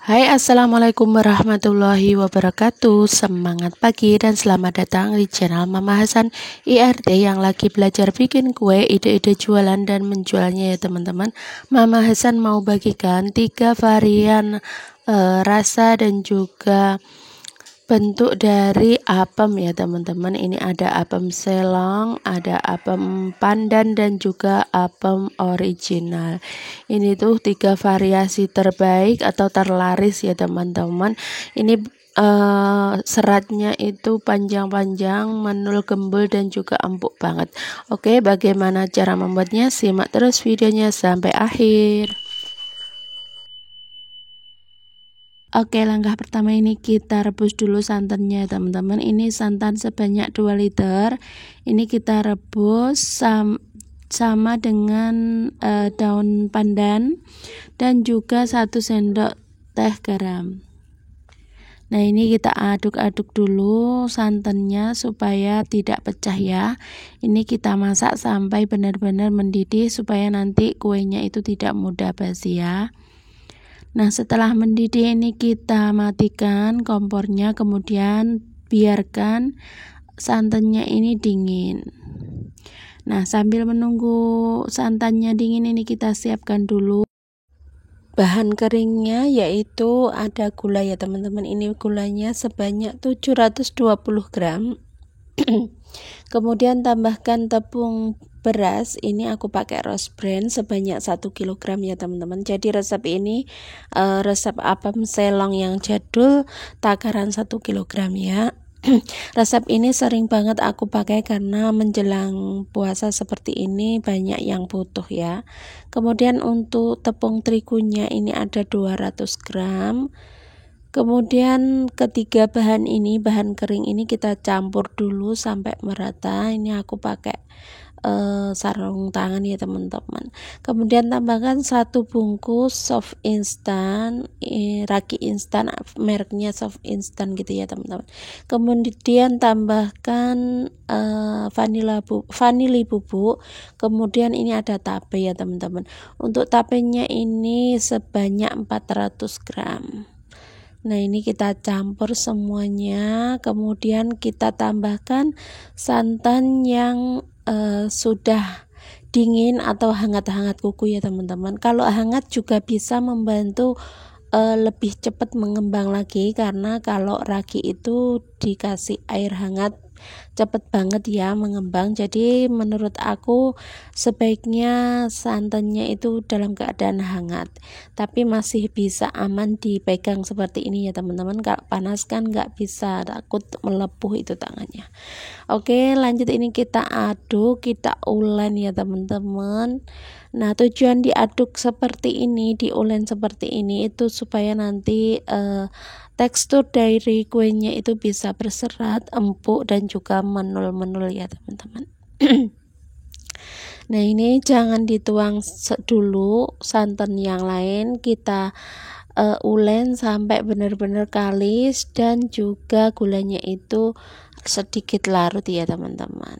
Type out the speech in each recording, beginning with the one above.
Hai, assalamualaikum warahmatullahi wabarakatuh. Semangat pagi dan selamat datang di channel Mama Hasan IRT yang lagi belajar bikin kue, ide-ide jualan dan menjualnya ya teman-teman. Mama Hasan mau bagikan 3 varian rasa dan juga bentuk dari apem ya teman-teman. Ini ada apem selong, ada apem pandan dan juga apem original. Ini tuh 3 variasi terbaik atau terlaris ya teman-teman. Ini seratnya itu panjang-panjang, menul, gembul dan juga empuk banget. Oke, bagaimana cara membuatnya? Simak terus videonya sampai akhir. Oke, langkah pertama ini kita rebus dulu santannya teman-teman. Ini santan sebanyak 2 liter. Ini kita rebus sama dengan daun pandan dan juga 1 sendok teh garam. Nah, ini kita aduk-aduk dulu santannya supaya tidak pecah ya. Ini kita masak sampai benar-benar mendidih supaya nanti kuenya itu tidak mudah basi ya. Nah, setelah mendidih ini kita matikan kompornya, kemudian biarkan santannya ini dingin. Nah, sambil menunggu santannya dingin ini kita siapkan dulu bahan keringnya, yaitu ada gula ya teman-teman. Ini gulanya sebanyak 720 gram. Kemudian tambahkan tepung beras, ini aku pakai Rose Brand sebanyak 1 kg ya teman-teman. Jadi resep ini resep apem selong yang jadul, takaran 1 kg ya. Resep ini sering banget aku pakai karena menjelang puasa seperti ini banyak yang butuh ya. Kemudian untuk tepung terigunya ini ada 200 gram. Kemudian ketiga bahan kering ini kita campur dulu sampai merata. Ini aku pakai sarung tangan ya teman-teman. Kemudian tambahkan 1 bungkus soft instan, ragi instan, mereknya soft instan gitu ya teman-teman. Kemudian tambahkan vanili bubuk. Kemudian ini ada tape ya teman-teman. Untuk tapenya ini sebanyak 400 gram. Nah, ini kita campur semuanya, kemudian kita tambahkan santan yang sudah dingin atau hangat-hangat kuku ya teman-teman. Kalau hangat juga bisa membantu lebih cepat mengembang lagi, karena kalau ragi itu dikasih air hangat cepet banget ya mengembang. Jadi menurut aku sebaiknya santannya itu dalam keadaan hangat, tapi masih bisa aman dipegang seperti ini ya teman-teman. Kalau panas kan nggak bisa, takut melepuh itu tangannya. Oke, lanjut ini kita aduk, kita ulen ya teman-teman. Nah, tujuan diaduk seperti ini, diulen seperti ini itu supaya nanti tekstur dari kuenya itu bisa berserat, empuk dan juga menul-menul ya teman-teman. Nah, ini jangan dituang dulu santan yang lain, kita ulen sampai benar-benar kalis dan juga gulanya itu sedikit larut ya teman-teman.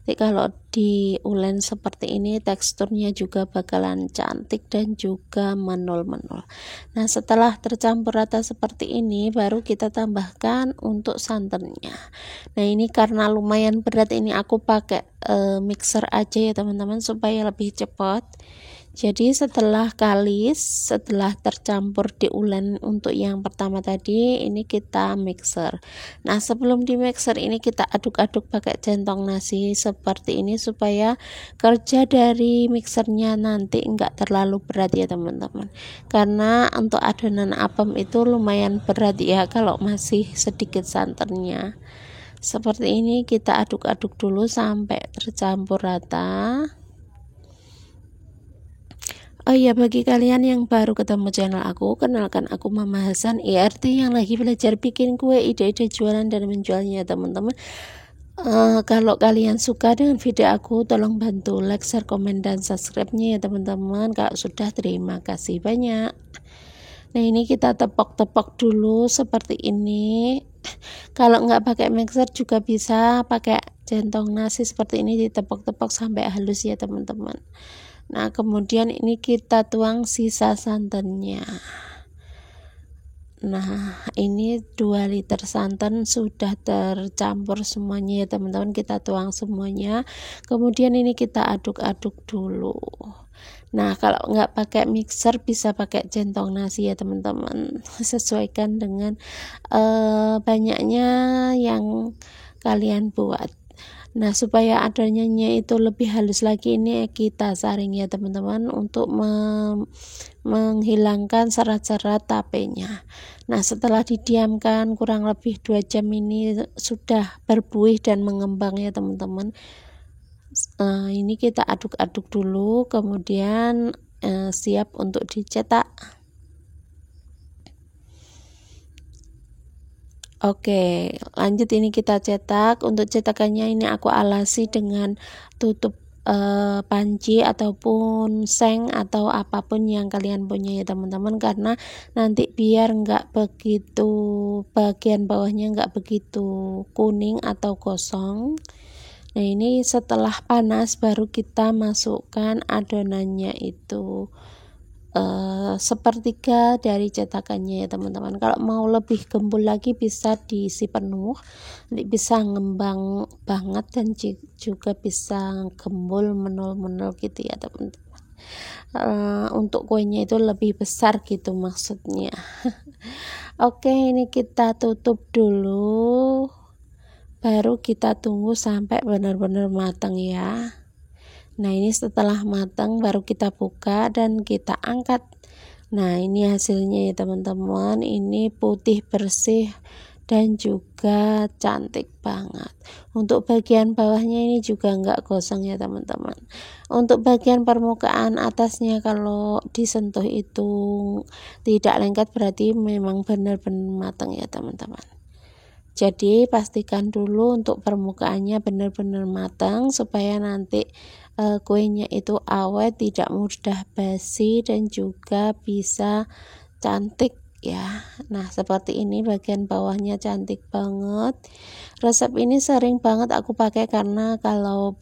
Jadi kalau diulen seperti ini teksturnya juga bakalan cantik dan juga menul-menul. Nah, setelah tercampur rata seperti ini baru kita tambahkan untuk santannya. Nah, ini karena lumayan berat, ini aku pakai mixer aja ya teman-teman supaya lebih cepat. Jadi setelah kalis, setelah tercampur diulen untuk yang pertama tadi, ini kita mixer. Nah, sebelum di mixer ini kita aduk-aduk pakai centong nasi seperti ini supaya kerja dari mixernya nanti enggak terlalu berat ya teman-teman. Karena untuk adonan apem itu lumayan berat ya kalau masih sedikit santannya. Seperti ini kita aduk-aduk dulu sampai tercampur rata. Oh iya, bagi kalian yang baru ketemu channel aku, kenalkan aku Mama Hasan IRT yang lagi belajar bikin kue, ide-ide jualan dan menjualnya teman-teman. Kalau kalian suka dengan video aku, tolong bantu like, share, komen, dan subscribe-nya ya teman-teman. Kalau sudah, terima kasih banyak. Nah, ini kita tepok-tepok dulu seperti ini. Kalau nggak pakai mixer juga bisa pakai centong nasi seperti ini, ditepok-tepok sampai halus ya teman-teman. Nah, kemudian ini kita tuang sisa santannya. Nah, ini 2 liter santan sudah tercampur semuanya ya teman-teman, kita tuang semuanya. Kemudian ini kita aduk-aduk dulu. Nah, kalau nggak pakai mixer bisa pakai centong nasi ya teman-teman. Sesuaikan dengan banyaknya yang kalian buat. Nah, supaya adonannya itu lebih halus lagi, ini kita saring ya teman-teman untuk menghilangkan serat-serat tapenya. Nah, setelah didiamkan kurang lebih 2 jam ini sudah berbuih dan mengembang ya teman-teman. Ini kita aduk-aduk dulu, kemudian siap untuk dicetak. Oke, lanjut ini kita cetak. Untuk cetakannya ini aku alasi dengan tutup panci ataupun seng atau apapun yang kalian punya ya teman-teman, karena nanti biar nggak begitu bagian bawahnya nggak begitu kuning atau gosong. Nah, ini setelah panas baru kita masukkan adonannya itu sepertiga dari cetakannya ya teman-teman. Kalau mau lebih gembul lagi bisa diisi penuh, nanti bisa ngembang banget dan juga bisa gembul menul-menul gitu ya teman-teman. Untuk kuenya itu lebih besar gitu maksudnya. Oke, ini kita tutup dulu, baru kita tunggu sampai benar-benar matang ya. Nah, ini setelah matang baru kita buka dan kita angkat. Nah, ini hasilnya ya teman-teman. Ini putih bersih dan juga cantik banget. Untuk bagian bawahnya ini juga enggak gosong ya teman-teman. Untuk bagian permukaan atasnya kalau disentuh itu tidak lengket, berarti memang benar-benar matang ya teman-teman. Jadi pastikan dulu untuk permukaannya benar-benar matang supaya nanti kuenya itu awet, tidak mudah basi dan juga bisa cantik ya. Nah, seperti ini bagian bawahnya cantik banget. Resep ini sering banget aku pakai karena kalau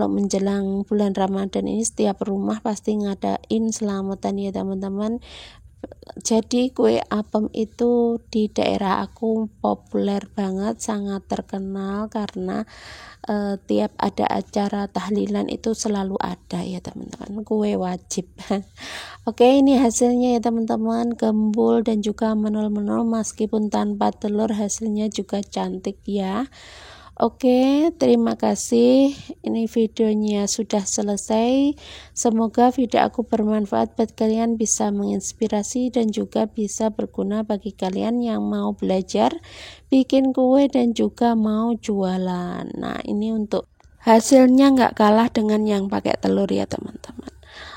menjelang bulan Ramadan ini setiap rumah pasti ngadain selamatan ya teman-teman. Jadi kue apem itu di daerah aku populer banget, sangat terkenal karena tiap ada acara tahlilan itu selalu ada ya teman-teman, kue wajib. Oke, ini hasilnya ya teman-teman, gembul dan juga menul-menul meskipun tanpa telur, hasilnya juga cantik ya. Oke, terima kasih. Ini videonya sudah selesai. Semoga video aku bermanfaat buat kalian, bisa menginspirasi dan juga bisa berguna bagi kalian yang mau belajar bikin kue dan juga mau jualan. Nah, ini untuk hasilnya nggak kalah dengan yang pakai telur ya teman-teman.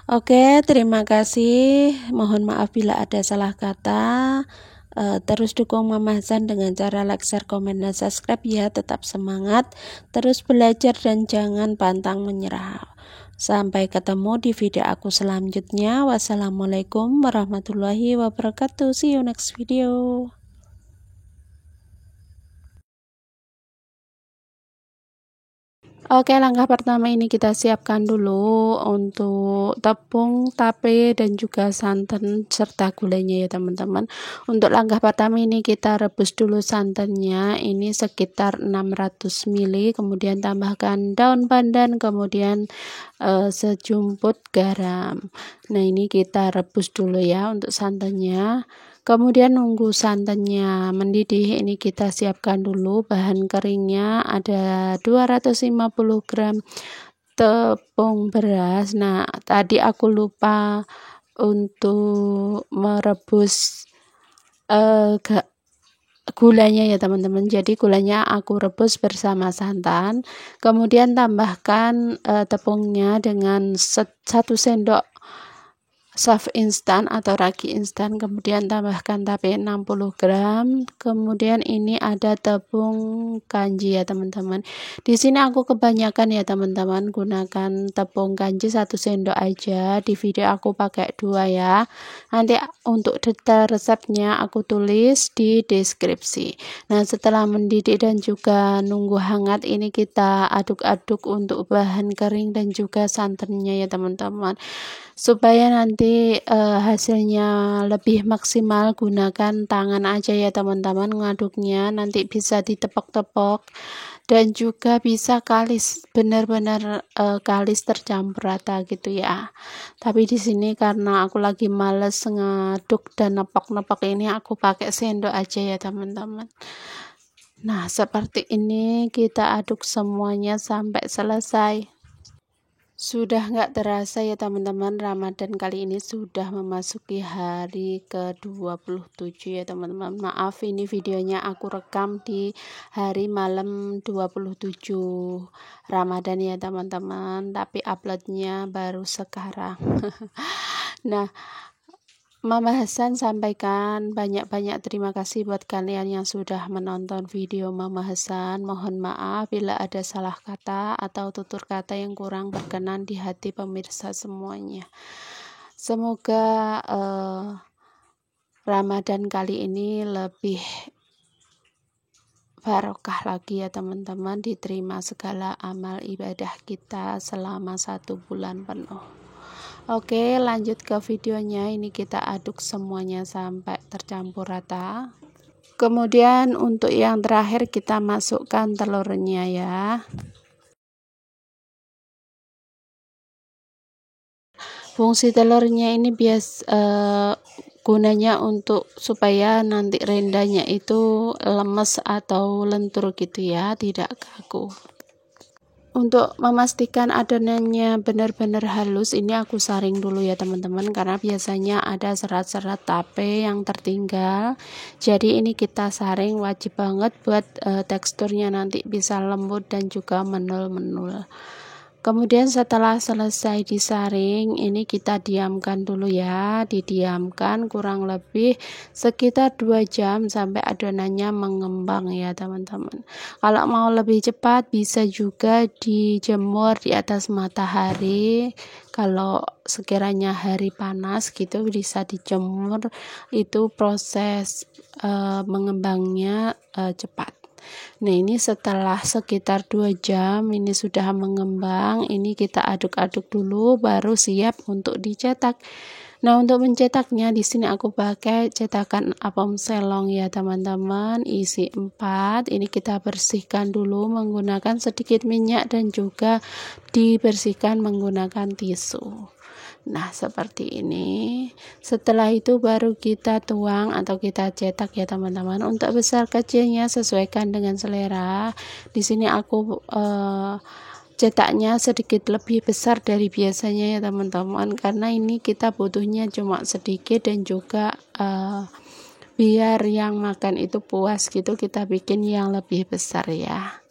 Oke, terima kasih. Mohon maaf bila ada salah kata. Terus dukung Mama Hasan dengan cara like, share, komen, dan subscribe ya. Tetap semangat, terus belajar dan jangan pantang menyerah. Sampai ketemu di video aku selanjutnya. Wassalamualaikum warahmatullahi wabarakatuh. See you next video. Oke, langkah pertama ini kita siapkan dulu untuk tepung, tape, dan juga santan serta gulanya ya teman-teman. Untuk langkah pertama ini kita rebus dulu santannya, ini sekitar 600 ml, kemudian tambahkan daun pandan, kemudian sejumput garam. Nah, ini kita rebus dulu ya untuk santannya. Kemudian nunggu santannya mendidih, ini kita siapkan dulu bahan keringnya, ada 250 gram tepung beras. Nah, tadi aku lupa untuk merebus gulanya ya teman-teman. Jadi gulanya aku rebus bersama santan, kemudian tambahkan tepungnya dengan 1 sendok soft instan atau ragi instan, kemudian tambahkan tape 60 gram, kemudian ini ada tepung kanji ya teman-teman. Di sini aku kebanyakan ya teman-teman gunakan tepung kanji 1 sendok aja, di video aku pakai 2 ya. Nanti untuk detail resepnya aku tulis di deskripsi. Nah, setelah mendidih dan juga nunggu hangat, ini kita aduk-aduk untuk bahan kering dan juga santannya ya teman-teman. Supaya nanti hasilnya lebih maksimal, gunakan tangan aja ya teman-teman ngaduknya, nanti bisa ditepok-tepok dan juga bisa kalis, benar-benar kalis tercampur rata gitu ya. Tapi di sini karena aku lagi males ngaduk dan nepok-nepok ini, aku pakai sendok aja ya teman-teman. Nah, seperti ini kita aduk semuanya sampai selesai. Sudah nggak terasa ya teman-teman, Ramadan kali ini sudah memasuki hari ke-27 ya teman-teman. Maaf ini videonya aku rekam di hari malam 27 Ramadan ya teman-teman, tapi uploadnya baru sekarang. Nah, Mama Hasan sampaikan banyak-banyak terima kasih buat kalian yang sudah menonton video Mama Hasan. Mohon maaf bila ada salah kata atau tutur kata yang kurang berkenan di hati pemirsa semuanya. Semoga Ramadan kali ini lebih barokah lagi ya teman-teman, diterima segala amal ibadah kita selama 1 bulan penuh. Oke, lanjut ke videonya. Ini kita aduk semuanya sampai tercampur rata. Kemudian untuk yang terakhir kita masukkan telurnya ya. Fungsi telurnya ini gunanya untuk supaya nanti rendanya itu lemes atau lentur gitu ya, tidak kaku. Untuk memastikan adonannya benar-benar halus, ini aku saring dulu ya teman-teman, karena biasanya ada serat-serat tape yang tertinggal. Jadi ini kita saring, wajib banget buat teksturnya nanti bisa lembut dan juga menul-menul. Kemudian setelah selesai disaring, ini kita diamkan dulu ya, didiamkan kurang lebih sekitar 2 jam sampai adonannya mengembang ya teman-teman. Kalau mau lebih cepat bisa juga dijemur di atas matahari. Kalau sekiranya hari panas gitu bisa dijemur, itu proses mengembangnya cepat. Nah, ini setelah sekitar 2 jam ini sudah mengembang, ini kita aduk-aduk dulu baru siap untuk dicetak. Nah, untuk mencetaknya di sini aku pakai cetakan apem selong ya teman-teman, isi 4. Ini kita bersihkan dulu menggunakan sedikit minyak dan juga dibersihkan menggunakan tisu. Nah, seperti ini. Setelah itu baru kita tuang atau kita cetak ya teman-teman. Untuk besar kecilnya sesuaikan dengan selera. Di sini aku cetaknya sedikit lebih besar dari biasanya ya teman-teman, karena ini kita butuhnya cuma sedikit dan juga biar yang makan itu puas gitu, kita bikin yang lebih besar ya.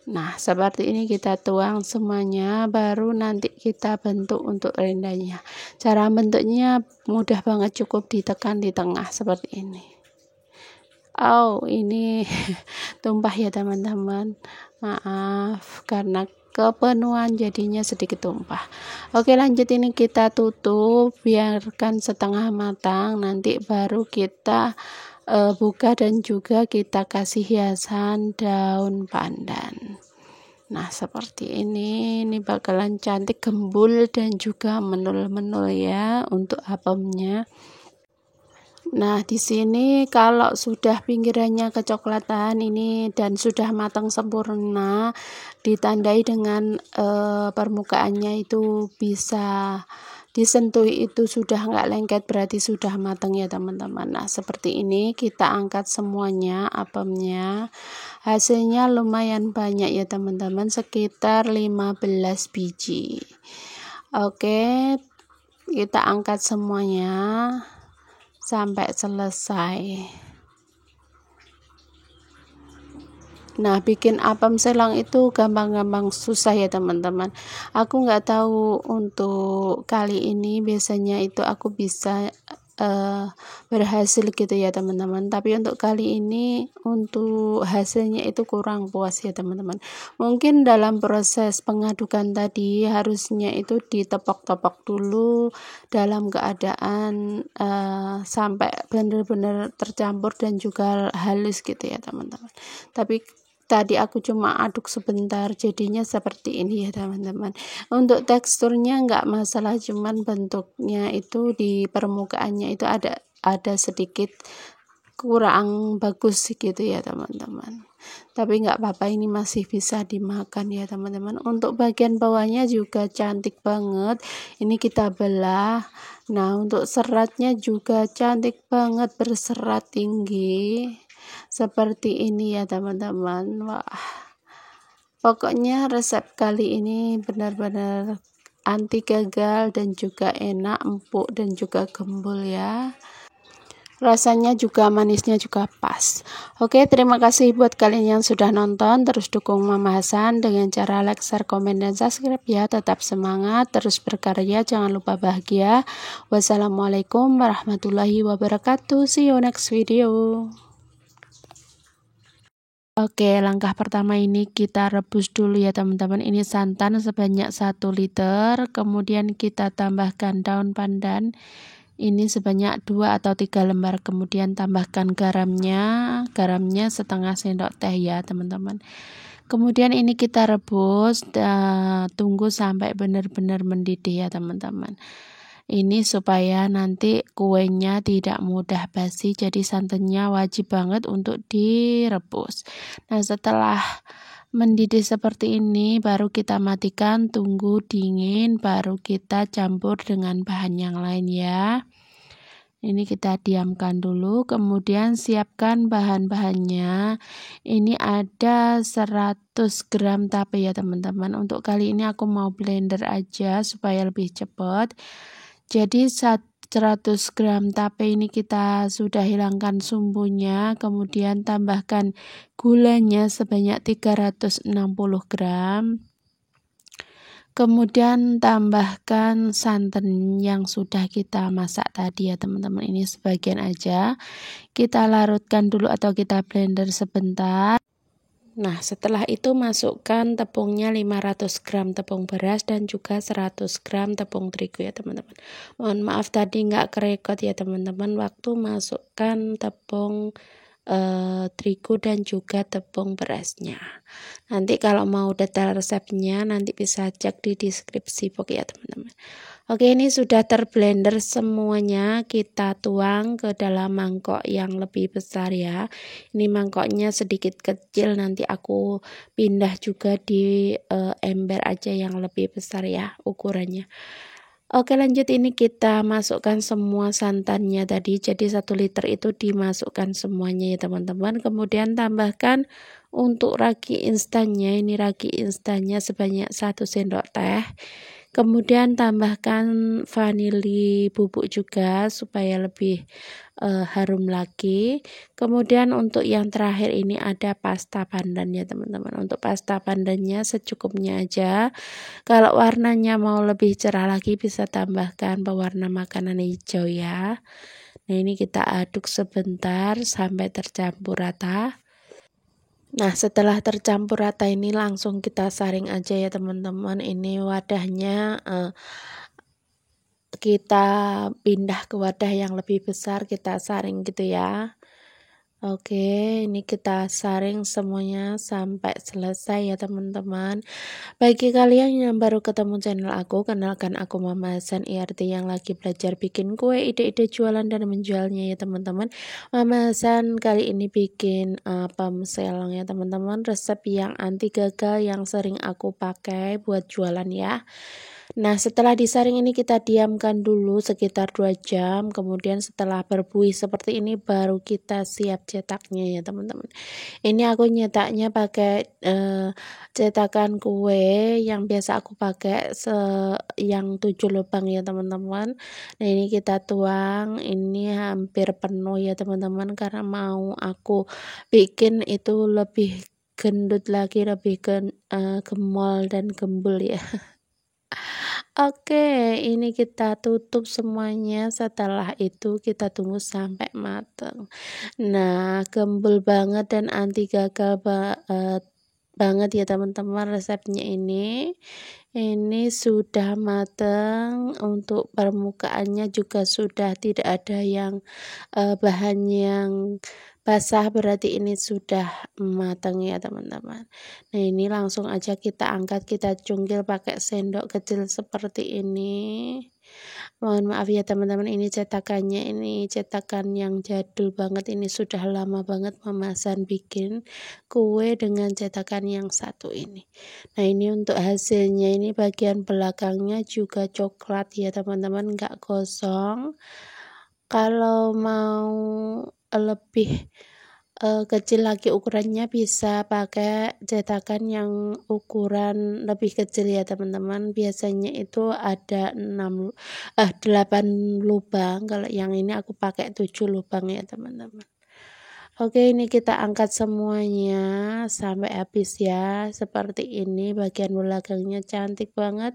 Nah, seperti ini kita tuang semuanya, baru nanti kita bentuk untuk rendanya. Cara bentuknya mudah banget, cukup ditekan di tengah seperti ini. Oh, ini tumpah ya teman-teman. Maaf, karena kepenuhan jadinya sedikit tumpah. Oke, lanjut, ini kita tutup, biarkan setengah matang, nanti baru kita buka dan juga kita kasih hiasan daun pandan. Nah, seperti ini bakalan cantik, gembul dan juga menul-menul ya untuk apemnya. Nah, di sini kalau sudah pinggirannya kecoklatan ini dan sudah matang sempurna, ditandai dengan permukaannya itu bisa disentuh, itu sudah nggak lengket, berarti sudah matang ya teman-teman. Nah, seperti ini kita angkat semuanya apemnya. Hasilnya lumayan banyak ya teman-teman, sekitar 15 biji. Oke, kita angkat semuanya sampai selesai. Nah, bikin apem selong itu gampang-gampang susah ya teman-teman. Aku nggak tahu untuk kali ini, biasanya itu aku bisa berhasil gitu ya teman-teman, tapi untuk kali ini untuk hasilnya itu kurang puas ya teman-teman. Mungkin dalam proses pengadukan tadi harusnya itu ditepok-tepok dulu dalam keadaan sampai benar-benar tercampur dan juga halus gitu ya teman-teman. Tapi tadi aku cuma aduk sebentar, jadinya seperti ini ya teman-teman. Untuk teksturnya nggak masalah, cuman bentuknya itu di permukaannya itu ada sedikit kurang bagus gitu ya teman-teman, tapi nggak apa-apa, ini masih bisa dimakan ya teman-teman. Untuk bagian bawahnya juga cantik banget, ini kita belah. Nah, untuk seratnya juga cantik banget, berserat tinggi seperti ini ya teman-teman. Wah, pokoknya resep kali ini benar-benar anti gagal dan juga enak, empuk dan juga gembul ya. Rasanya juga manisnya juga pas. Oke, terima kasih buat kalian yang sudah nonton. Terus dukung Mama Hasan dengan cara like, share, komen, dan subscribe ya. Tetap semangat, terus berkarya, jangan lupa bahagia. Wassalamualaikum warahmatullahi wabarakatuh. See you next video. Oke, langkah pertama ini kita rebus dulu ya teman-teman. Ini santan sebanyak 1 liter. Kemudian kita tambahkan daun pandan. Ini sebanyak 2 atau 3 lembar. Kemudian tambahkan garamnya setengah sendok teh ya teman-teman. Kemudian ini kita rebus, tunggu sampai benar-benar mendidih ya teman-teman. Ini supaya nanti kuenya tidak mudah basi, jadi santannya wajib banget untuk direbus. Nah, setelah mendidih seperti ini baru kita matikan, tunggu dingin, baru kita campur dengan bahan yang lain ya. Ini kita diamkan dulu, kemudian siapkan bahan-bahannya. Ini ada 100 gram tape ya teman-teman. Untuk kali ini aku mau blender aja supaya lebih cepat. Jadi 100 gram tape ini kita sudah hilangkan sumbunya, kemudian tambahkan gulanya sebanyak 360 gram. Kemudian tambahkan santan yang sudah kita masak tadi ya teman-teman. Ini sebagian aja. Kita larutkan dulu atau kita blender sebentar. Nah, setelah itu masukkan tepungnya 500 gram tepung beras dan juga 100 gram tepung terigu ya teman-teman. Mohon maaf tadi nggak kerekod ya teman-teman waktu masukkan tepung terigu dan juga tepung berasnya. Nanti kalau mau detail resepnya nanti bisa cek di deskripsi box ya teman-teman. Oke, ini sudah terblender semuanya, kita tuang ke dalam mangkok yang lebih besar ya. Ini mangkoknya sedikit kecil, nanti aku pindah juga di ember aja yang lebih besar ya ukurannya. Oke, lanjut, ini kita masukkan semua santannya tadi, jadi 1 liter itu dimasukkan semuanya ya teman-teman. Kemudian tambahkan untuk ragi instannya, ini ragi instannya sebanyak 1 sendok teh. Kemudian tambahkan vanili bubuk juga supaya lebih harum lagi. Kemudian untuk yang terakhir ini ada pasta pandan ya teman-teman. Untuk pasta pandannya secukupnya aja. Kalau warnanya mau lebih cerah lagi bisa tambahkan pewarna makanan hijau ya. Nah, ini kita aduk sebentar sampai tercampur rata. Nah, setelah tercampur rata ini langsung kita saring aja ya teman-teman. Ini wadahnya kita pindah ke wadah yang lebih besar, kita saring gitu ya. Oke, ini kita saring semuanya sampai selesai ya teman-teman. Bagi kalian yang baru ketemu channel aku, kenalkan aku Mama Hasan IRT yang lagi belajar bikin kue, ide-ide jualan dan menjualnya ya teman-teman. Mama Hasan kali ini bikin pemselong ya teman-teman, resep yang anti gagal yang sering aku pakai buat jualan ya. Nah, setelah disaring ini kita diamkan dulu sekitar 2 jam. Kemudian setelah berbuih seperti ini baru kita siap cetaknya ya teman-teman. Ini aku nyetaknya pakai cetakan kue yang biasa aku pakai yang 7 lubang ya teman-teman. Nah, ini kita tuang, ini hampir penuh ya teman-teman karena mau aku bikin itu lebih gendut lagi, lebih gemol dan gembul ya. Oke, ini kita tutup semuanya, setelah itu kita tunggu sampai matang. Nah, gembul banget dan anti gagal banget ya teman-teman resepnya ini. Ini sudah matang, untuk permukaannya juga sudah tidak ada yang bahan yang basah berarti ini sudah matang ya teman-teman. Nah ini langsung aja kita angkat, kita cungkil pakai sendok kecil seperti ini. Mohon maaf ya teman-teman, ini cetakan yang jadul banget, ini sudah lama banget Mamasan bikin kue dengan cetakan yang satu ini. Nah ini untuk hasilnya, ini bagian belakangnya juga coklat ya teman-teman, nggak gosong. Kalau mau lebih kecil lagi ukurannya bisa pakai cetakan yang ukuran lebih kecil ya teman-teman, biasanya itu ada 8 lubang, kalau yang ini aku pakai 7 lubang ya teman-teman. Oke, ini kita angkat semuanya sampai habis ya, seperti ini bagian belakangnya cantik banget.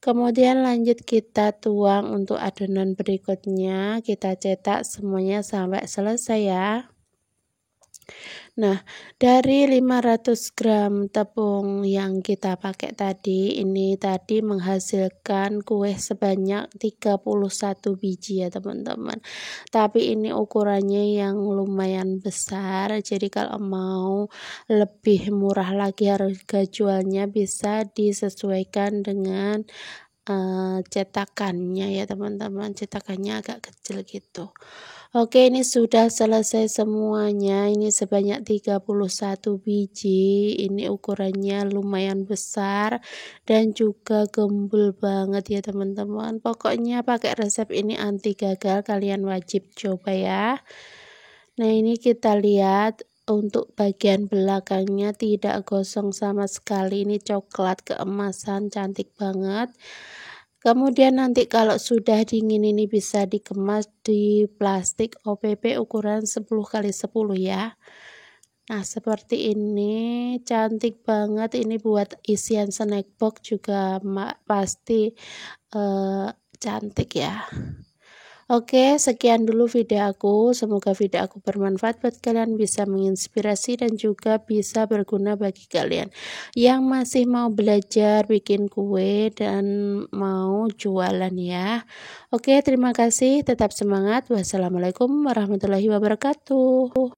Kemudian lanjut kita tuang untuk adonan berikutnya, kita cetak semuanya sampai selesai ya. Nah, dari 500 gram tepung yang kita pakai tadi, ini tadi menghasilkan kue sebanyak 31 biji ya teman-teman. Tapi ini ukurannya yang lumayan besar, jadi kalau mau lebih murah lagi harga jualnya bisa disesuaikan dengan cetakannya ya teman-teman, cetakannya agak kecil gitu. Oke, ini sudah selesai semuanya, ini sebanyak 31 biji, ini ukurannya lumayan besar dan juga gembul banget ya teman-teman. Pokoknya pakai resep ini anti gagal, kalian wajib coba ya. Nah ini kita lihat untuk bagian belakangnya tidak gosong sama sekali, ini coklat keemasan cantik banget. Kemudian nanti kalau sudah dingin ini bisa dikemas di plastik OPP ukuran 10x10 ya. Nah seperti ini cantik banget, ini buat isian snack box juga pasti cantik ya. Oke, sekian dulu video aku. Semoga video aku bermanfaat buat kalian, bisa menginspirasi dan juga bisa berguna bagi kalian yang masih mau belajar bikin kue dan mau jualan ya. Oke, terima kasih. Tetap semangat. Wassalamualaikum warahmatullahi wabarakatuh.